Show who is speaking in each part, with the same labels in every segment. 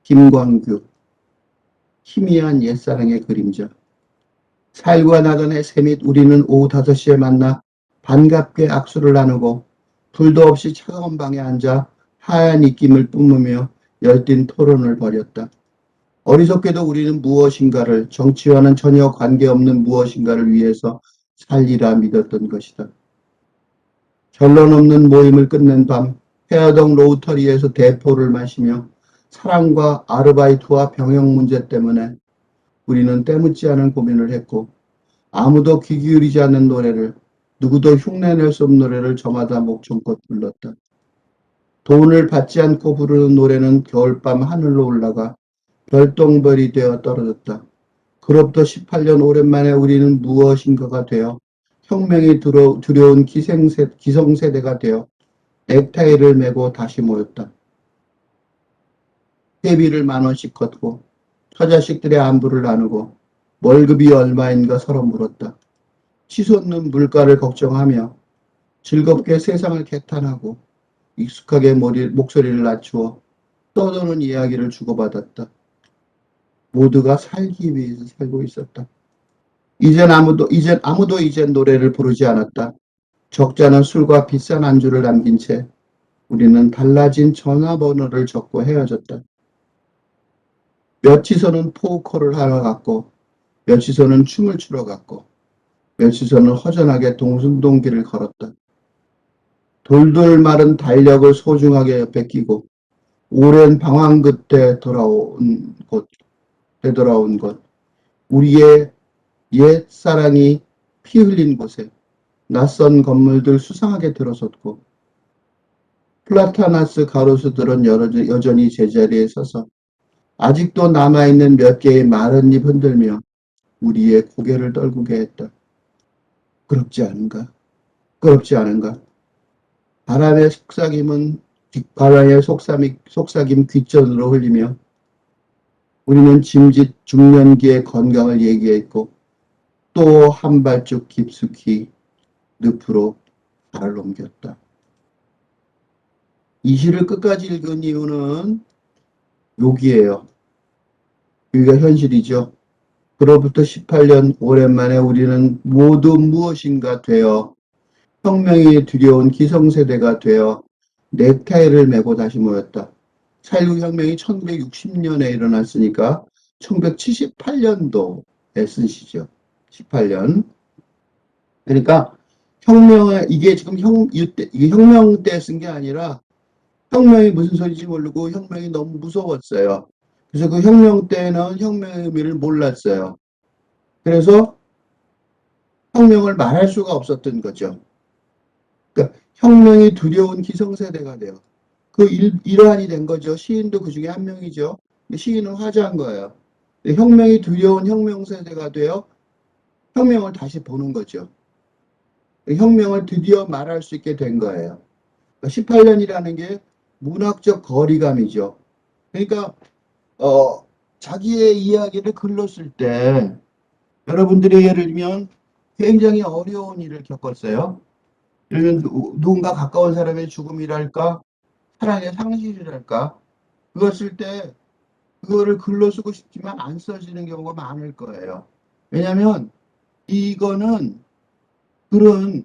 Speaker 1: 김광규. 희미한 옛사랑의 그림자. 살과 나던의 새밑 우리는 오후 5시에 만나 반갑게 악수를 나누고 불도 없이 차가운 방에 앉아 하얀 입김을 뿜으며 열띤 토론을 벌였다. 어리석게도 우리는 무엇인가를, 정치와는 전혀 관계없는 무엇인가를 위해서 살리라 믿었던 것이다. 결론 없는 모임을 끝낸 밤, 해화동 로우터리에서 대포를 마시며 사랑과 아르바이트와 병역 문제 때문에 우리는 때묻지 않은 고민을 했고, 아무도 귀 기울이지 않는 노래를, 누구도 흉내낼 수 없는 노래를 저마다 목청껏 불렀다. 돈을 받지 않고 부르는 노래는 겨울밤 하늘로 올라가 별똥별이 되어 떨어졌다. 그로부터 18년 오랜만에 우리는 무엇인가가 되어 혁명이 두려운 기성세대가 되어 넥타이를 메고 다시 모였다. 회비를 10,000원씩 걷고 처자식들의 안부를 나누고 월급이 얼마인가 서로 물었다. 치솟는 물가를 걱정하며 즐겁게 세상을 개탄하고 익숙하게 목소리를 낮추어 떠도는 이야기를 주고받았다. 모두가 살기 위해서 살고 있었다. 이젠 아무도 노래를 부르지 않았다. 적잖은 술과 비싼 안주를 남긴 채 우리는 달라진 전화번호를 적고 헤어졌다. 며치서는 포크를 하러 갔고, 며치서는 춤을 추러 갔고, 며치서는 허전하게 동순동길을 걸었다. 돌돌 마른 달력을 소중하게 베끼고 오랜 방황 끝에 되돌아온 곳, 우리의 옛 사랑이 피 흘린 곳에 낯선 건물들 수상하게 들어섰고 플라타나스 가로수들은 여전히 제자리에 서서 아직도 남아있는 몇 개의 마른 잎 흔들며 우리의 고개를 떨구게 했다. 부끄럽지 않은가? 부끄럽지 않은가? 바람의 속삭임 귓전으로 흘리며 우리는 짐짓 중년기의 건강을 얘기했고 또 한 발짝 깊숙이 늪으로 발을 옮겼다. 이 시를 끝까지 읽은 이유는 여기에요. 여기가 현실이죠. 그로부터 18년 오랜만에 우리는 모두 무엇인가 되어 혁명이 두려운 기성세대가 되어 넥타이를 메고 다시 모였다. 4.19 혁명이 1960년에 일어났으니까 1978년도에 쓴 시죠. 18년. 그러니까 이게 지금 이게 혁명 때 쓴 게 아니라 혁명이 무슨 소리인지 모르고 혁명이 너무 무서웠어요. 그래서 그 혁명 때는 혁명의 의미를 몰랐어요. 그래서 혁명을 말할 수가 없었던 거죠. 그러니까 혁명이 두려운 기성세대가 돼요. 일환이 된 거죠. 시인도 그 중에 한 명이죠. 시인은 화자인 거예요. 혁명이 두려운 혁명세대가 되어 혁명을 다시 보는 거죠. 혁명을 드디어 말할 수 있게 된 거예요. 18년이라는 게 문학적 거리감이죠. 그러니까 자기의 이야기를 글로 쓸 때 여러분들이 예를 들면 굉장히 어려운 일을 겪었어요. 예를 들면 누군가 가까운 사람의 죽음이랄까 사랑의 상실이랄까 그걸 쓸 때 그거를 글로 쓰고 싶지만 안 써지는 경우가 많을 거예요. 왜냐하면 이거는 그런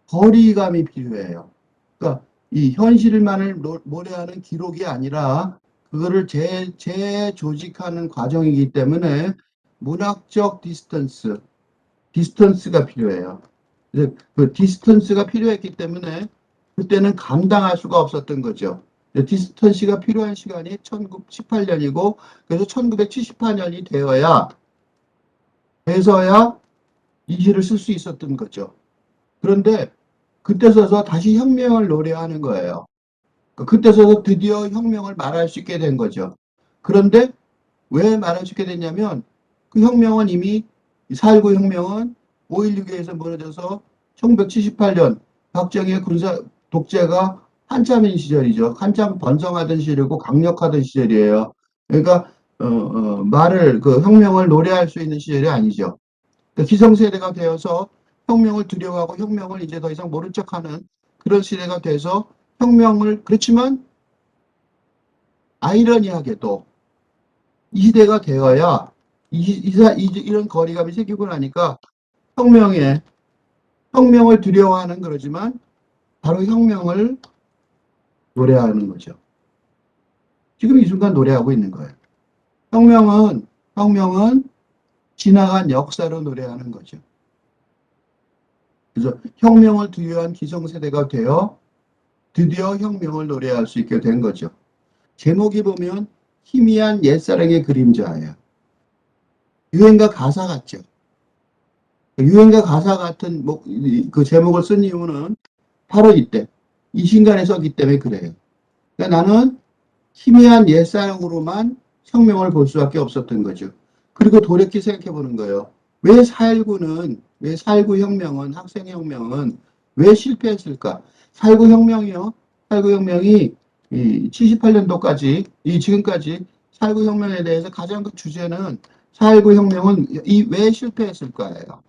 Speaker 1: 거리감이 필요해요. 그러니까 이 현실만을 노래하는 기록이 아니라 그거를 재조직하는 과정이기 때문에 문학적 디스턴스가 필요해요. 그 디스턴스가 필요했기 때문에 그때는 감당할 수가 없었던 거죠. 디스턴스가 필요한 시간이 1918년이고 그래서 1978년이 돼서야 이 시를 쓸 수 있었던 거죠. 그런데 그때 서서 다시 혁명을 노래하는 거예요. 그때 서서 드디어 혁명을 말할 수 있게 된 거죠. 그런데 왜 말할 수 있게 됐냐면 그 혁명은 이미 4.19 혁명은 5.16에서 무너져서 1978년 박정희의 군사 독재가 한참인 시절이죠. 한참 번성하던 시절이고 강력하던 시절이에요. 그러니까 혁명을 노래할 수 있는 시절이 아니죠. 그러니까 기성세대가 되어서 혁명을 두려워하고 혁명을 이제 더 이상 모른 척하는 그런 시대가 돼서 그렇지만 아이러니하게도 이 시대가 되어야 이런 거리감이 생기고 나니까 혁명을 두려워하는 그러지만 바로 혁명을 노래하는 거죠. 지금 이 순간 노래하고 있는 거예요. 혁명은 지나간 역사로 노래하는 거죠. 그래서 혁명을 두려워한 기성세대가 되어 드디어 혁명을 노래할 수 있게 된 거죠. 제목이 보면 희미한 옛사랑의 그림자예요. 유행가 가사 같죠. 유행가 가사 같은 그 제목을 쓴 이유는 바로 이때, 이 순간에 썼기 때문에 그래요. 그러니까 나는 희미한 옛사랑으로만 혁명을 볼 수밖에 없었던 거죠. 그리고 돌이켜 생각해 보는 거예요. 왜 4.19 혁명은, 학생혁명은 왜 실패했을까? 4.19 혁명이요. 4.19 혁명이 78년도까지, 지금까지 4.19 혁명에 대해서 가장 큰 주제는 4.19 혁명은 왜 실패했을까예요.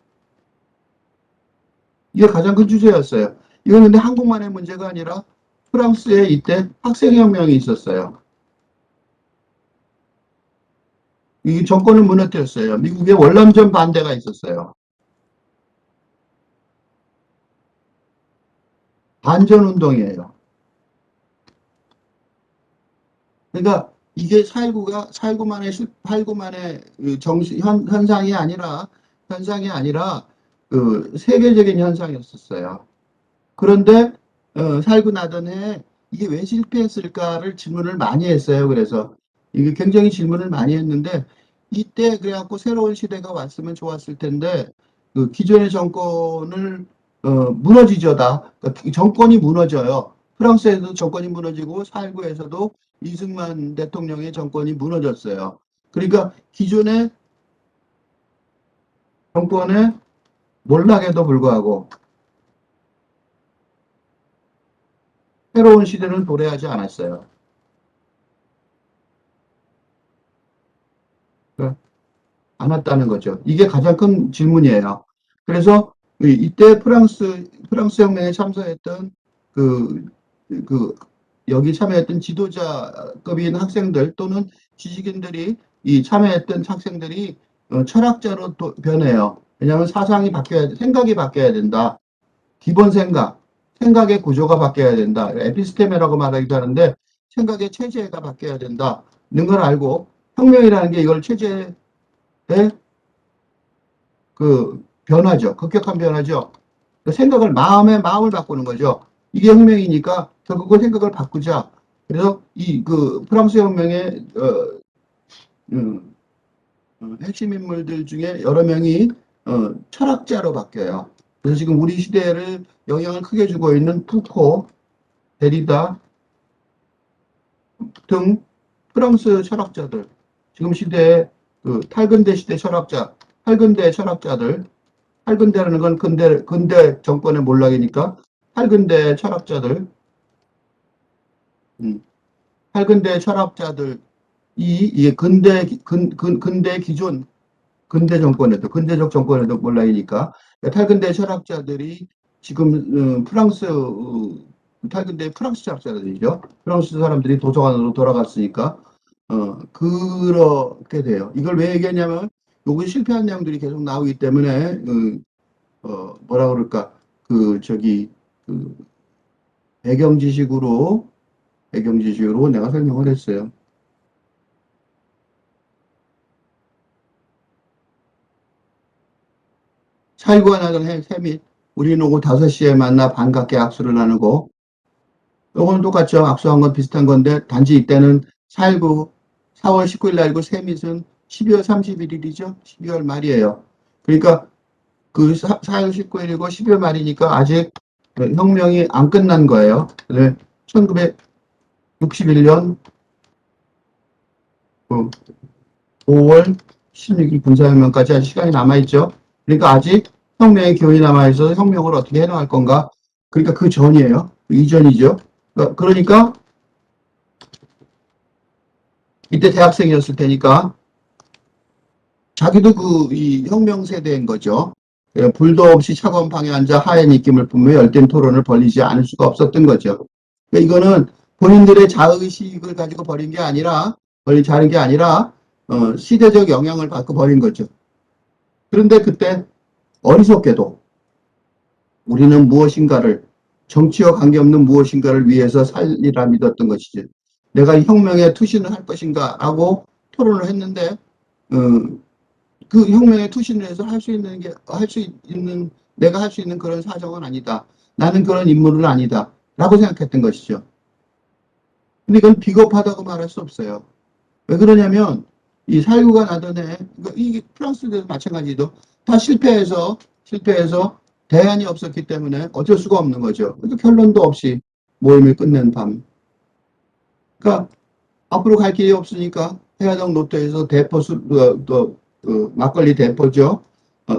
Speaker 1: 이게 가장 큰 주제였어요. 이건 근데 한국만의 문제가 아니라 프랑스에 이때 학생혁명이 있었어요. 이 정권을 무너뜨렸어요. 미국의 월남전 반대가 있었어요. 반전운동이에요. 그러니까 이게 4.19만의 현상이 아니라 그 세계적인 현상이었었어요. 그런데 4.19 나던 해 이게 왜 실패했을까를 질문을 많이 했어요. 그래서 이게 굉장히 질문을 많이 했는데 이때 그래갖고 새로운 시대가 왔으면 좋았을 텐데 그 기존의 정권을 무너지죠다. 그러니까 정권이 무너져요. 프랑스에서도 정권이 무너지고 4.19에서도 이승만 대통령의 정권이 무너졌어요. 그러니까 기존의 정권의 몰락에도 불구하고 새로운 시대는 도래하지 않았어요. 그러니까 안 왔다는 거죠. 이게 가장 큰 질문이에요. 그래서 이때 프랑스 혁명에 참석했던 그, 그, 여기 참여했던 지도자급인 학생들 또는 지식인들이 참여했던 학생들이 철학자로 변해요. 왜냐하면 생각이 바뀌어야 된다. 기본 생각의 구조가 바뀌어야 된다. 에피스테메라고 말하기도 하는데 생각의 체제가 바뀌어야 된다. 는 걸 알고 혁명이라는 게 이걸 체제의 그 변화죠. 급격한 변화죠. 그 마음을 바꾸는 거죠. 이게 혁명이니까 결국은 생각을 바꾸자. 그래서 그 프랑스 혁명의 핵심 인물들 중에 여러 명이 철학자로 바뀌어요. 그래서 지금 우리 시대를 영향을 크게 주고 있는 푸코, 데리다 등 프랑스 철학자들, 지금 시대의 그 탈근대 시대 철학자, 탈근대 철학자들, 탈근대라는 건 근대 정권의 몰락이니까 탈근대 철학자들, 탈근대 철학자들이 이게 근대 기존 근대적 정권에도 몰락이니까 탈근대 철학자들이 지금 탈근대 프랑스 철학자들이죠. 프랑스 사람들이 도서관으로 돌아갔으니까 그렇게 돼요. 이걸 왜 얘기하냐면 여기 실패한 내용들이 계속 나오기 때문에 뭐라 그럴까 그 배경 지식으로 내가 설명을 했어요. 살구가 나던 해 및 우리는 오후 5시에 만나 반갑게 악수를 나누고 요거는 똑같죠. 악수한 건 비슷한 건데 단지 이때는 4.19 4월 19일 날이고 세밋은 12월 31일이죠. 12월 말이에요. 그러니까 그 4월 19일이고 12월 말이니까 아직 혁명이 안 끝난 거예요. 1961년 5월 16일 군사혁명까지 아직 시간이 남아있죠. 그러니까 아직 혁명의 기운이 남아있어서 혁명을 어떻게 해나갈 건가. 그러니까 그 전이에요. 그 이전이죠. 그러니까 이때 대학생이었을 테니까 자기도 이 혁명 세대인 거죠. 불도 없이 차가운 방에 앉아 하얀 입김을 뿜으며 열띤 토론을 벌이지 않을 수가 없었던 거죠. 그러니까 이거는 본인들의 자의식을 가지고 자른 게 아니라 시대적 영향을 받고 버린 거죠. 그런데 그때 어리석게도 우리는 무엇인가를, 정치와 관계없는 무엇인가를 위해서 살리라 믿었던 것이지. 내가 혁명에 투신을 할 것인가 하고 토론을 했는데 어, 그 혁명에 투신을 해서 내가 할 수 있는 그런 사정은 아니다. 나는 그런 인물은 아니다. 라고 생각했던 것이죠. 근데 이건 비겁하다고 말할 수 없어요. 왜 그러냐면 이 살구가 나던 해, 이 프랑스도 마찬가지도 다 실패해서 대안이 없었기 때문에 어쩔 수가 없는 거죠. 그래서 결론도 없이 모임을 끝낸 밤. 그러니까 앞으로 갈 길이 없으니까 해화동 로또에서 막걸리 대포죠.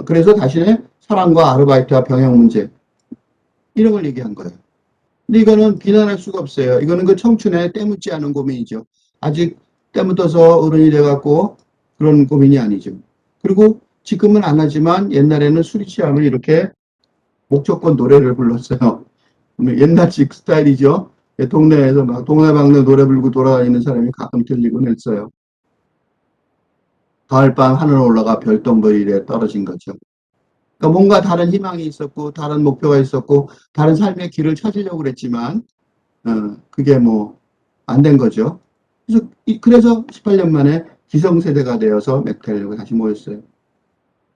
Speaker 1: 그래서 자신의 사랑과 아르바이트와 병역 문제 이런 걸 얘기한 거예요. 근데 이거는 비난할 수가 없어요. 이거는 그 청춘에 때묻지 않은 고민이죠. 아직 때묻어서 어른이 돼갖고 그런 고민이 아니죠. 그리고 지금은 안 하지만 옛날에는 술이 취하면 이렇게 목적권 노래를 불렀어요. 옛날식 스타일이죠. 동네에서 막 동네방네 노래 부르고 돌아다니는 사람이 가끔 들리곤 했어요. 가을밤 하늘 올라가 별똥별이래 떨어진 거죠. 그러니까 뭔가 다른 희망이 있었고 다른 목표가 있었고 다른 삶의 길을 찾으려고 그랬지만 그게 뭐 안 된 거죠. 그래서 18년 만에 기성세대가 되어서 맥달려고 다시 모였어요.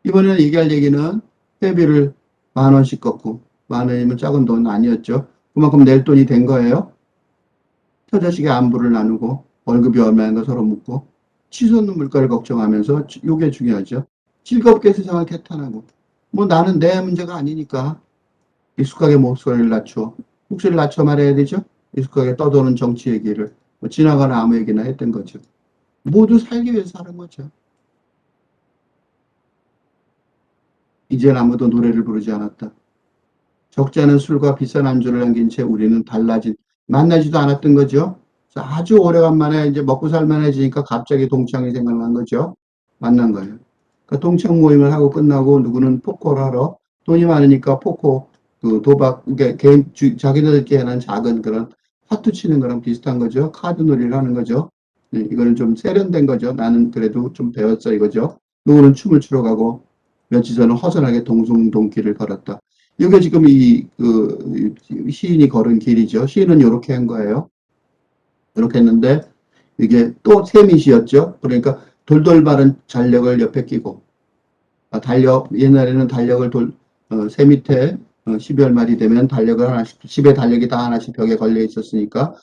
Speaker 1: 이번에는 얘기할 얘기는 회비를 10,000원씩 걷고 10,000원이면 작은 돈 아니었죠. 그만큼 낼 돈이 된 거예요. 처자식의 안부를 나누고 월급이 얼마인가 서로 묻고 치솟는 물가를 걱정하면서 이게 중요하죠. 즐겁게 세상을 개탄하고 뭐 나는 내 문제가 아니니까 익숙하게 목소리를 낮춰 말해야 되죠. 익숙하게 떠도는 정치 얘기를 뭐 지나가는 아무 얘기나 했던 거죠. 모두 살기 위해서 하는 거죠. 이젠 아무도 노래를 부르지 않았다. 적지 않은 술과 비싼 안주를 남긴 채 우리는 만나지도 않았던 거죠. 아주 오래간만에 이제 먹고 살만해지니까 갑자기 동창이 생각난 거죠. 만난 거예요. 그 동창 모임을 하고 끝나고 누구는 포커를 하러 돈이 많으니까 포커, 도박, 그러니까 자기들끼리 하는 작은 그런 화투 치는 거랑 비슷한 거죠. 카드 놀이를 하는 거죠. 네, 이거는 좀 세련된 거죠. 나는 그래도 좀 배웠어 이거죠. 누구는 춤을 추러 가고 며칠 전에 허전하게 동숭동길을 걸었다. 이게 지금 시인이 걸은 길이죠. 시인은 이렇게 한 거예요. 이렇게 했는데 이게 또 세미시였죠. 그러니까 돌돌 마른 달력을 옆에 끼고 옛날에는 달력을 새 밑에 12월 말이 되면 달력을 하나씩 집에 달력이 다 하나씩 벽에 걸려 있었으니까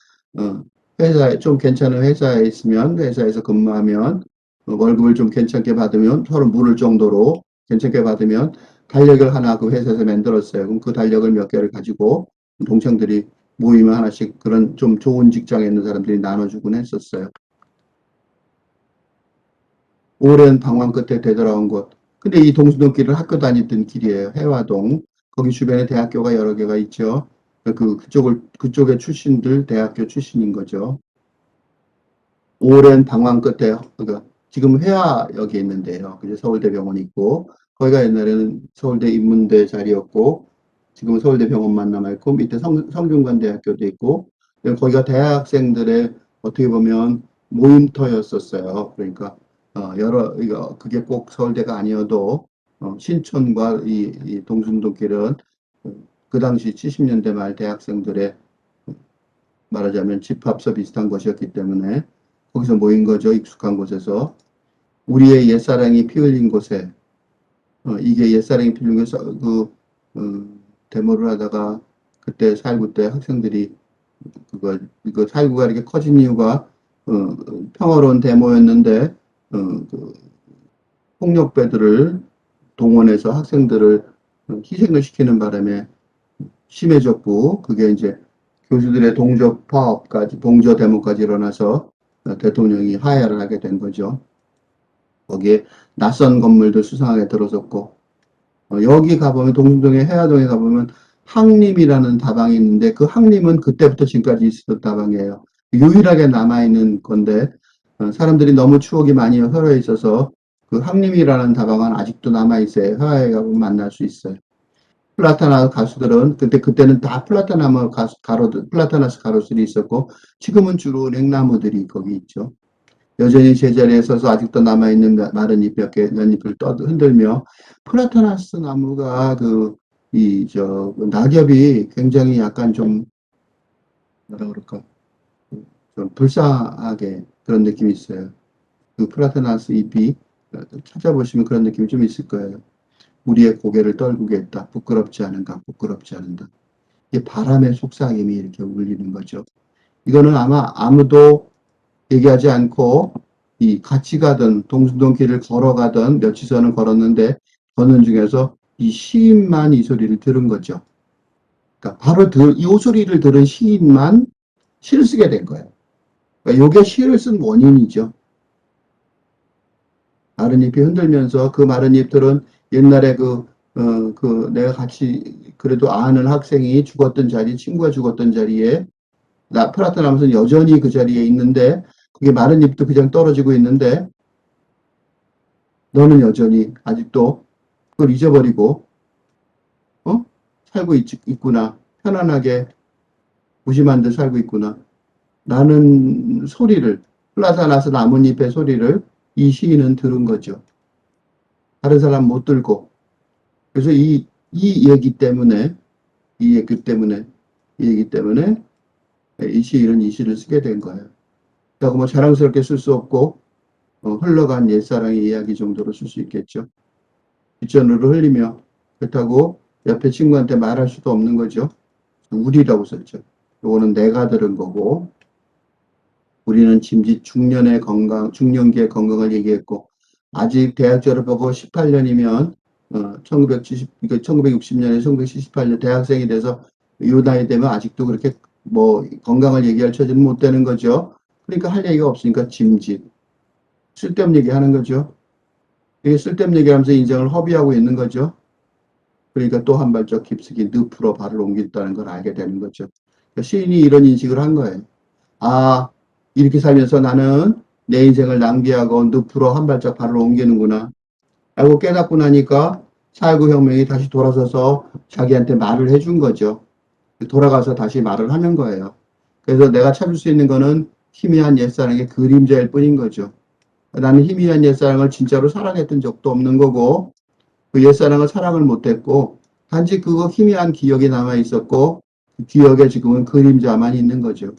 Speaker 1: 회사에 좀 괜찮은 회사에 있으면 회사에서 근무하면 월급을 좀 괜찮게 받으면 서로 물을 정도로 괜찮게 받으면 달력을 하나 그 회사에서 만들었어요. 그럼 그 달력을 몇 개를 가지고 동창들이 모이면 하나씩 그런 좀 좋은 직장에 있는 사람들이 나눠주곤 했었어요. 오랜 방황 끝에 되돌아온 곳. 근데 이 동수동길은 학교 다니던 길이에요. 해화동. 거기 주변에 대학교가 여러 개가 있죠. 그쪽의 출신들 대학교 출신인 거죠. 오랜 방황 끝에, 그러니까 지금 회화역에 있는데요. 그죠? 서울대병원이 있고, 거기가 옛날에는 서울대 인문대 자리였고, 지금은 서울대병원만 남아있고, 밑에 성균관대학교도 있고, 거기가 대학생들의 어떻게 보면 모임터였었어요. 그러니까, 그게 꼭 서울대가 아니어도, 신촌과 이 동순동길은 그 당시 70년대 말 대학생들의 말하자면 집합소 비슷한 곳이었기 때문에 거기서 모인 거죠. 익숙한 곳에서. 우리의 옛사랑이 피 흘린 곳에, 이게 옛사랑이 피 흘린 곳에서 데모를 하다가 그때 4.19 때 학생들이 이거 4.19가 이렇게 커진 이유가 평화로운 데모였는데 폭력배들을 동원해서 학생들을 희생을 시키는 바람에 심해졌고 그게 이제 교수들의 동조 파업까지 동조 데모까지 일어나서 대통령이 하야를 하게 된 거죠. 거기에 낯선 건물도 수상하게 들어섰고 여기 가보면 동숭동의 해화동에 가보면 항림이라는 다방이 있는데 그 항림은 그때부터 지금까지 있었던 다방이에요. 유일하게 남아있는 건데 사람들이 너무 추억이 많이 헐어 있어서 그 항림이라는 다방은 아직도 남아있어요. 해화에 가보면 만날 수 있어요. 플라타나 가수들은 그때는 다 플라타나스 가로들이 있었고 지금은 주로 냉나무들이 거기 있죠. 여전히 제자리에 서서 아직도 남아있는 마른 잎 몇 개, 몇 잎을 흔들며, 프라타나스 나무가 낙엽이 굉장히 약간 좀, 뭐라 그럴까, 좀 불쌍하게 그런 느낌이 있어요. 그 프라타나스 잎이 찾아보시면 그런 느낌이 좀 있을 거예요. 우리의 고개를 떨구겠다. 부끄럽지 않은가, 부끄럽지 않은가. 이게 바람의 속삭임이 이렇게 울리는 거죠. 이거는 아마 아무도 얘기하지 않고 같이 가던 동순동길을 걸어가던 며칠선을 걸었는데 걷는 중에서 이 시인만 이 소리를 들은 거죠. 그러니까 바로 이 소리를 들은 시인만 시를 쓰게 된 거예요. 그러니까 이게 시를 쓴 원인이죠. 마른 잎이 흔들면서 그 마른 잎들은 옛날에 내가 같이 그래도 아는 학생이 죽었던 자리, 친구가 죽었던 자리에 프라타나무는 여전히 그 자리에 있는데 그게 마른 잎도 그냥 떨어지고 있는데 너는 여전히 아직도 그걸 잊어버리고 살고 있구나. 편안하게 무심한 듯 살고 있구나. 라는 소리를 플라타나스 나뭇잎의 소리를 이 시인은 들은 거죠. 다른 사람 못 들고. 그래서 이 얘기 때문에 이 얘기 때문에 이 시인은 이 시를 쓰게 된 거예요. 그러니까 뭐 자랑스럽게 쓸 수 없고 흘러간 옛사랑의 이야기 정도로 쓸 수 있겠죠. 뒷전으로 흘리며 그렇다고 옆에 친구한테 말할 수도 없는 거죠. 우리라고 썼죠. 요거는 내가 들은 거고 우리는 짐짓 중년기의 건강을 얘기했고 아직 대학 졸업하고 18년이면 1960년에 1978년 대학생이 돼서 이 나이 되면 아직도 그렇게 뭐 건강을 얘기할 처지는 못 되는 거죠. 그러니까 할 얘기가 없으니까 짐짓. 쓸데없는 얘기 하는 거죠. 이게 쓸데없는 얘기하면서 인생을 허비하고 있는 거죠. 그러니까 또 한 발짝 깊숙이 늪으로 발을 옮긴다는 걸 알게 되는 거죠. 그러니까 시인이 이런 인식을 한 거예요. 아, 이렇게 살면서 나는 내 인생을 낭비하고 늪으로 한 발짝 발을 옮기는구나. 라고 깨닫고 나니까 4.19 혁명이 다시 돌아서서 자기한테 말을 해준 거죠. 돌아가서 다시 말을 하는 거예요. 그래서 내가 찾을 수 있는 거는 희미한 옛사랑의 그림자일 뿐인 거죠. 나는 희미한 옛사랑을 진짜로 사랑했던 적도 없는 거고 그 옛사랑을 사랑을 못했고 단지 그거 희미한 기억이 남아 있었고 그 기억에 지금은 그림자만 있는 거죠.